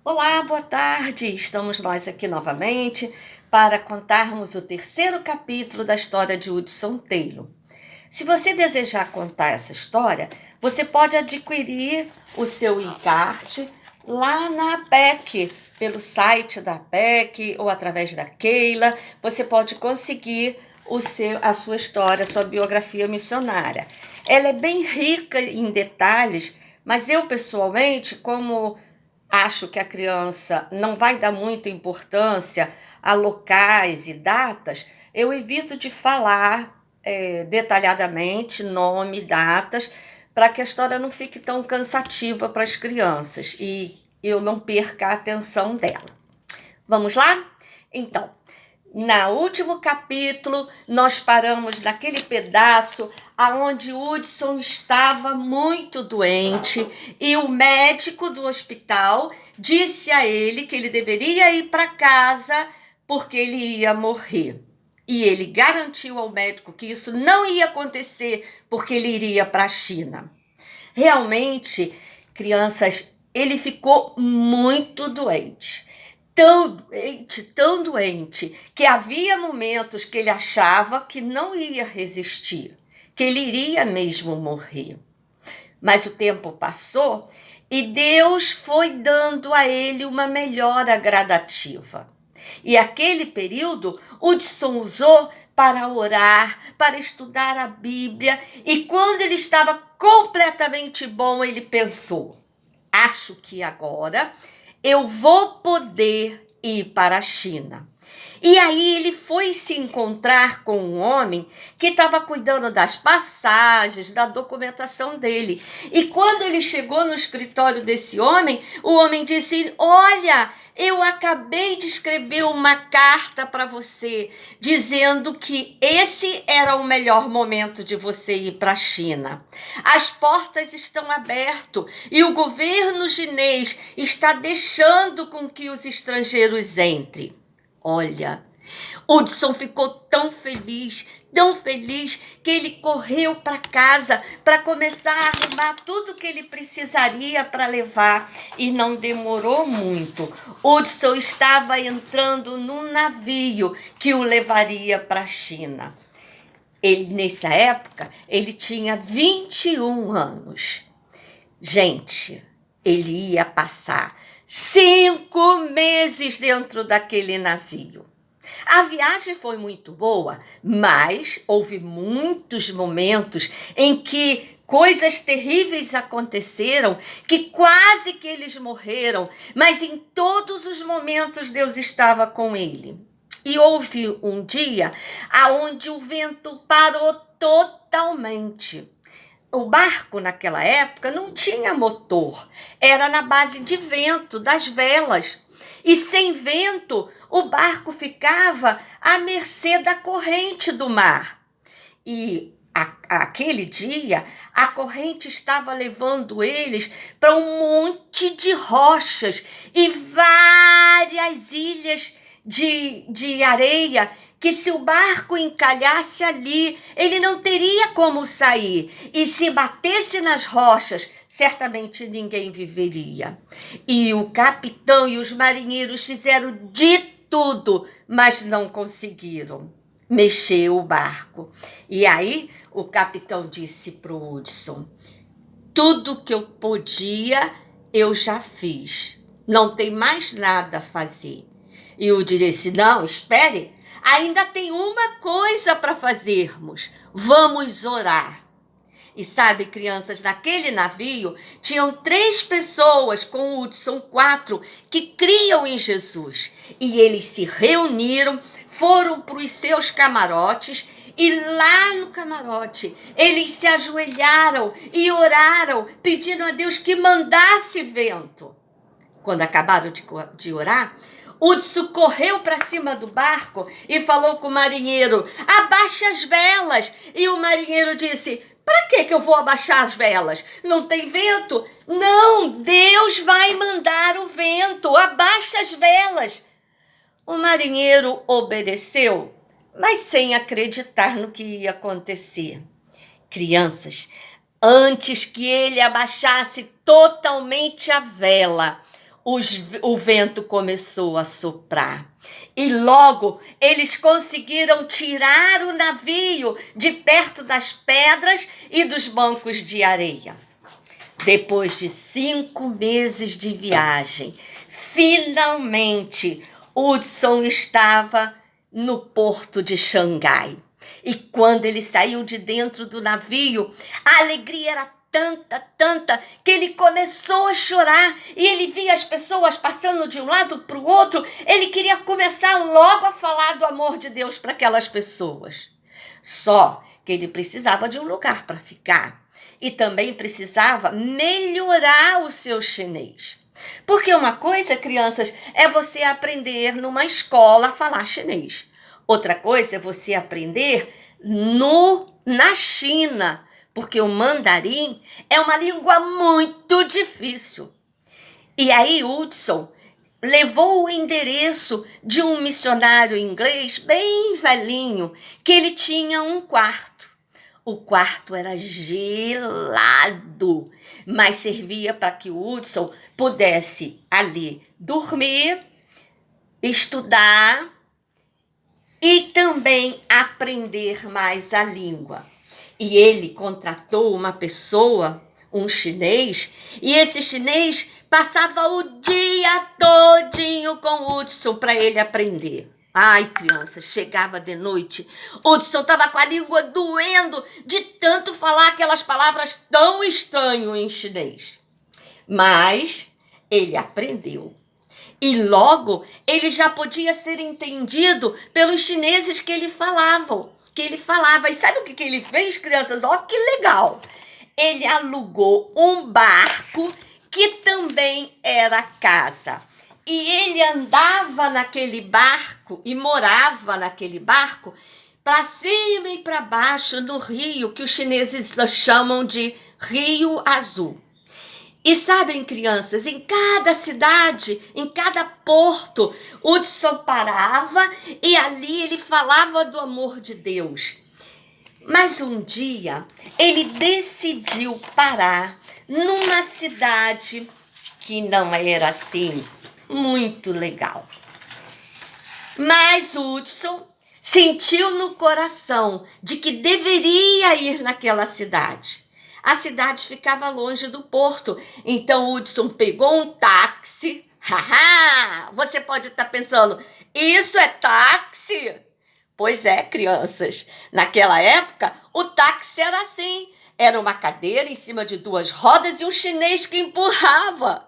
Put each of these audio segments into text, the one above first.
Olá, boa tarde! Estamos nós aqui novamente para contarmos o terceiro capítulo da história de Hudson Taylor. Se você desejar contar essa história, você pode adquirir o seu encarte lá na APEC, pelo site da APEC ou através da Keila. Você pode conseguir a sua história, a sua biografia missionária. Ela é bem rica em detalhes, mas eu pessoalmente, como acho que a criança não vai dar muita importância a locais e datas, eu evito de falar detalhadamente nome, datas, para que a história não fique tão cansativa para as crianças e eu não perca a atenção dela. Vamos lá? Então, no último capítulo, nós paramos naquele pedaço aonde Hudson estava muito doente e o médico do hospital disse a ele que ele deveria ir para casa porque ele ia morrer. E ele garantiu ao médico que isso não ia acontecer porque ele iria para a China. Realmente, crianças, ele ficou muito doente. Tão doente, que havia momentos que ele achava que não ia resistir, que ele iria mesmo morrer. Mas o tempo passou e Deus foi dando a ele uma melhora gradativa. E aquele período, Hudson usou para orar, para estudar a Bíblia, e quando ele estava completamente bom, ele pensou: acho que agora eu vou poder ir para a China. E aí ele foi se encontrar com um homem que estava cuidando das passagens, da documentação dele. E quando ele chegou no escritório desse homem, o homem disse: olha, eu acabei de escrever uma carta para você, dizendo que esse era o melhor momento de você ir para a China. As portas estão abertas e o governo chinês está deixando com que os estrangeiros entrem. Olha, Hudson ficou tão feliz, que ele correu para casa para começar a arrumar tudo que ele precisaria para levar. E não demorou muito. Hudson estava entrando num navio que o levaria para a China. Nessa época, ele tinha 21 anos. Gente, ele ia passar 5 meses dentro daquele navio. A viagem foi muito boa, mas houve muitos momentos em que coisas terríveis aconteceram, que quase que eles morreram, mas em todos os momentos Deus estava com ele. E houve um dia onde o vento parou totalmente. O barco, naquela época, não tinha motor. Era na base de vento, das velas. E sem vento, o barco ficava à mercê da corrente do mar. E aquele dia, a corrente estava levando eles para um monte de rochas e várias ilhas de areia, que se o barco encalhasse ali, ele não teria como sair. E se batesse nas rochas, certamente ninguém viveria. E o capitão e os marinheiros fizeram de tudo, mas não conseguiram mexer o barco. E aí o capitão disse para o Hudson: tudo que eu podia, eu já fiz. Não tem mais nada a fazer. E o disse: não, espere, ainda tem uma coisa para fazermos. Vamos orar. E sabe, crianças, naquele navio tinham 3 pessoas, com o Hudson 4, que criam em Jesus. E eles se reuniram, foram para os seus camarotes, e lá no camarote eles se ajoelharam e oraram, pedindo a Deus que mandasse vento. Quando acabaram de orar, Hudson correu para cima do barco e falou com o marinheiro: abaixe as velas. E o marinheiro disse: para que eu vou abaixar as velas? Não tem vento? Não, Deus vai mandar o vento. Abaixa as velas. O marinheiro obedeceu, mas sem acreditar no que ia acontecer. Crianças, antes que ele abaixasse totalmente a vela, o vento começou a soprar. E logo eles conseguiram tirar o navio de perto das pedras e dos bancos de areia. Depois de 5 meses de viagem, finalmente Hudson estava no porto de Xangai. E quando ele saiu de dentro do navio, a alegria era tanta, que ele começou a chorar e ele via as pessoas passando de um lado para o outro. Ele queria começar logo a falar do amor de Deus para aquelas pessoas. Só que ele precisava de um lugar para ficar e também precisava melhorar o seu chinês. Porque uma coisa, crianças, é você aprender numa escola a falar chinês. Outra coisa é você aprender na China, porque o mandarim é uma língua muito difícil. E aí Hudson levou o endereço de um missionário inglês bem velhinho, que ele tinha um quarto. O quarto era gelado, mas servia para que o Hudson pudesse ali dormir, estudar e também aprender mais a língua. E ele contratou uma pessoa, um chinês, e esse chinês passava o dia todinho com o Hudson para ele aprender. Ai, criança, chegava de noite, Hudson estava com a língua doendo de tanto falar aquelas palavras tão estranhas em chinês. Mas ele aprendeu. E logo ele já podia ser entendido pelos chineses que ele falava. E sabe o que ele fez, crianças? Ó, que legal! Ele alugou um barco que também era casa. E ele andava naquele barco e morava naquele barco para cima e para baixo no rio, que os chineses chamam de Rio Azul. E sabem, crianças, em cada cidade, em cada porto, Hudson parava e ali ele falava do amor de Deus. Mas um dia ele decidiu parar numa cidade que não era assim muito legal. Mas Hudson sentiu no coração de que deveria ir naquela cidade. A cidade ficava longe do porto, então Hudson pegou um táxi. Haha! Você pode estar pensando, isso é táxi? Pois é, crianças. Naquela época, o táxi era assim. Era uma cadeira em cima de 2 rodas e um chinês que empurrava.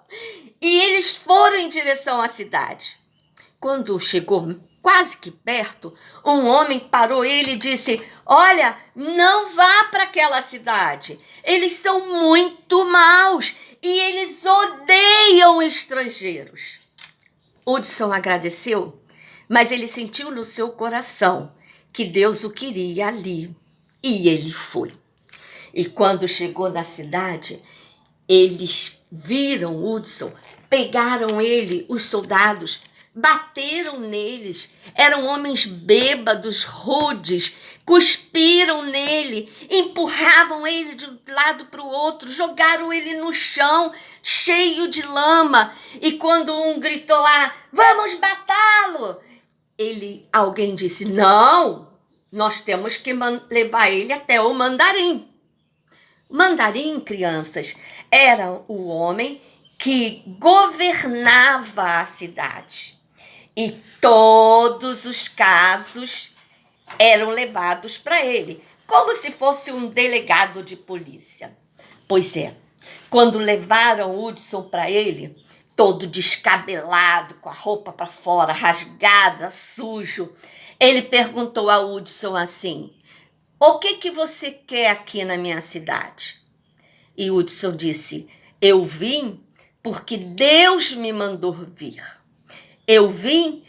E eles foram em direção à cidade. Quando chegou quase que perto, um homem parou ele e disse: olha, não vá para aquela cidade. Eles são muito maus e eles odeiam estrangeiros. Hudson agradeceu, mas ele sentiu no seu coração que Deus o queria ali. E ele foi. E quando chegou na cidade, eles viram Hudson, pegaram ele, os soldados, bateram neles, eram homens bêbados, rudes, cuspiram nele, empurravam ele de um lado para o outro, jogaram ele no chão, cheio de lama. E quando um gritou lá, vamos matá-lo, alguém disse, não, nós temos que levar ele até o mandarim. Mandarim, crianças, era o homem que governava a cidade. E todos os casos eram levados para ele, como se fosse um delegado de polícia. Pois é, quando levaram Hudson para ele, todo descabelado, com a roupa para fora, rasgada, sujo, ele perguntou a Hudson assim, o que você quer aqui na minha cidade? E Hudson disse, eu vim porque Deus me mandou vir. Eu vim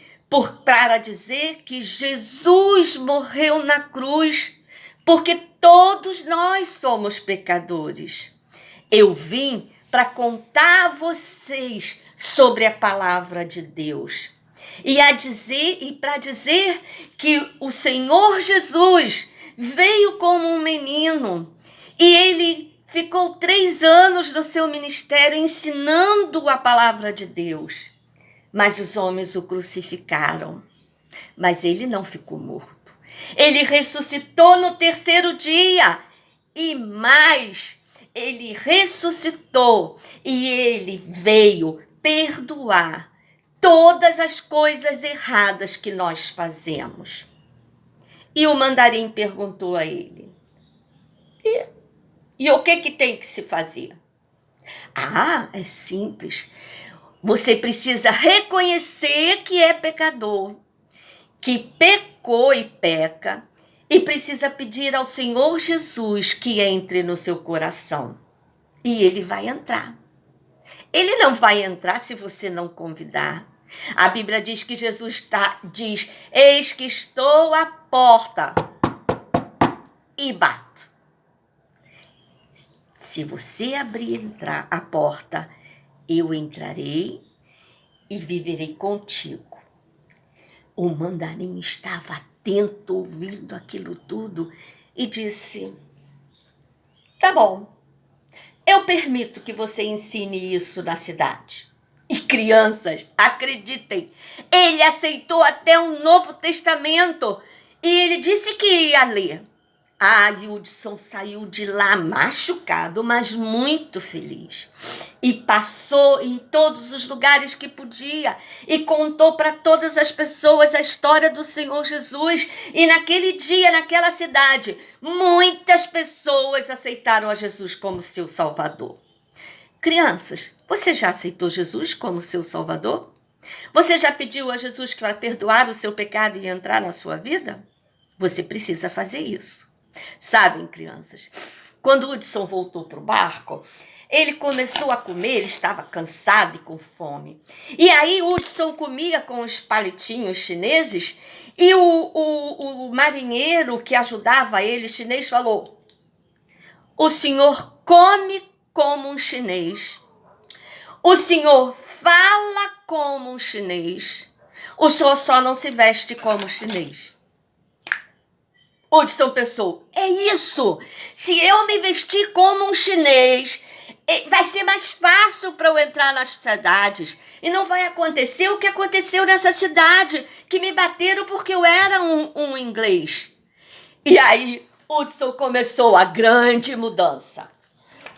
para dizer que Jesus morreu na cruz, porque todos nós somos pecadores. Eu vim para contar a vocês sobre a palavra de Deus. E para dizer que o Senhor Jesus veio como um menino e ele ficou 3 anos no seu ministério ensinando a palavra de Deus. Mas os homens o crucificaram. Mas ele não ficou morto. Ele ressuscitou no 3º dia. E mais, ele ressuscitou e ele veio perdoar todas as coisas erradas que nós fazemos. E o mandarim perguntou a ele: E o que tem que se fazer? Ah, é simples. Você precisa reconhecer que é pecador, que pecou e peca, e precisa pedir ao Senhor Jesus que entre no seu coração. E ele vai entrar. Ele não vai entrar se você não convidar. A Bíblia diz que Jesus diz: eis que estou à porta e bato. Se você abrir a porta, eu entrarei e viverei contigo. O mandarim estava atento, ouvindo aquilo tudo, e disse: tá bom, eu permito que você ensine isso na cidade. E crianças, acreditem, ele aceitou até um Novo Testamento e ele disse que ia ler. Hudson saiu de lá machucado, mas muito feliz. E passou em todos os lugares que podia e contou para todas as pessoas a história do Senhor Jesus. E naquele dia, naquela cidade, muitas pessoas aceitaram a Jesus como seu Salvador. Crianças, você já aceitou Jesus como seu Salvador? Você já pediu a Jesus para perdoar o seu pecado e entrar na sua vida? Você precisa fazer isso. Sabem, crianças, quando Hudson voltou para o barco, ele começou a comer, ele estava cansado e com fome. E aí Hudson comia com os palitinhos chineses e o marinheiro que ajudava ele, chinês, falou: o senhor come como um chinês, o senhor fala como um chinês, o senhor só não se veste como chinês. Hudson pensou: é isso, se eu me vestir como um chinês, vai ser mais fácil para eu entrar nas cidades. E não vai acontecer o que aconteceu nessa cidade, que me bateram porque eu era um inglês. E aí, Hudson começou a grande mudança.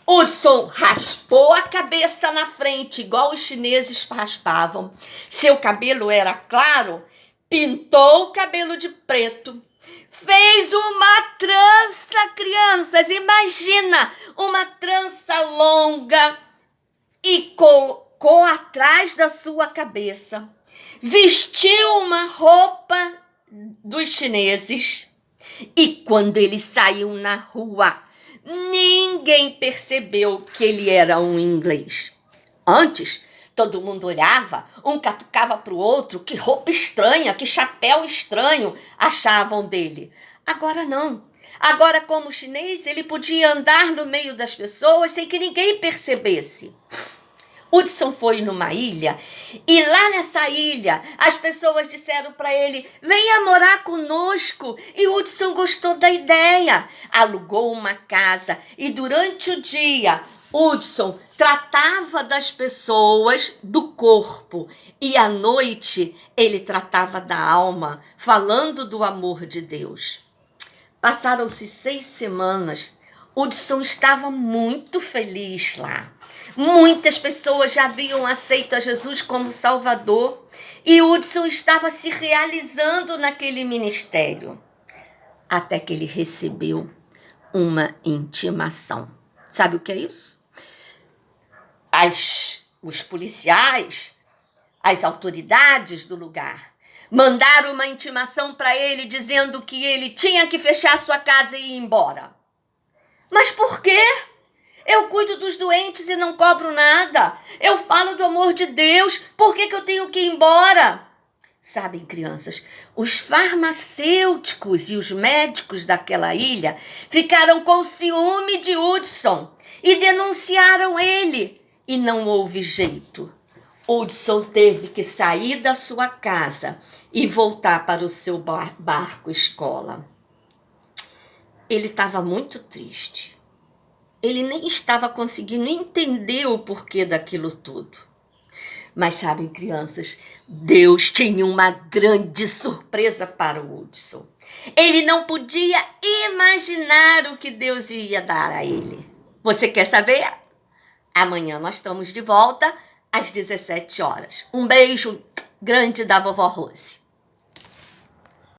Hudson raspou a cabeça na frente, igual os chineses raspavam. Seu cabelo era claro, pintou o cabelo de preto. Fez uma trança, crianças, imagina, uma trança longa e colocou atrás da sua cabeça. Vestiu uma roupa dos chineses e quando ele saiu na rua, ninguém percebeu que ele era um inglês. Antes, todo mundo olhava, um catucava para o outro, que roupa estranha, que chapéu estranho achavam dele. Agora não. Agora, como chinês, ele podia andar no meio das pessoas sem que ninguém percebesse. Hudson foi numa ilha e lá nessa ilha as pessoas disseram para ele: venha morar conosco. E Hudson gostou da ideia. Alugou uma casa e durante o dia Hudson tratava das pessoas do corpo e à noite ele tratava da alma, falando do amor de Deus. Passaram-se 6 semanas. Hudson estava muito feliz lá. Muitas pessoas já haviam aceito a Jesus como Salvador e Hudson estava se realizando naquele ministério. Até que ele recebeu uma intimação. Sabe o que é isso? Os policiais, as autoridades do lugar, mandaram uma intimação para ele dizendo que ele tinha que fechar sua casa e ir embora. Mas por quê? Eu cuido dos doentes e não cobro nada. Eu falo do amor de Deus. Por que eu tenho que ir embora? Sabem, crianças, os farmacêuticos e os médicos daquela ilha ficaram com ciúme de Hudson e denunciaram ele. E não houve jeito. Hudson teve que sair da sua casa e voltar para o seu barco-escola. Ele estava muito triste. Ele nem estava conseguindo entender o porquê daquilo tudo. Mas sabem, crianças, Deus tinha uma grande surpresa para o Hudson. Ele não podia imaginar o que Deus ia dar a ele. Você quer saber? Amanhã nós estamos de volta às 17 horas. Um beijo grande da vovó Rose.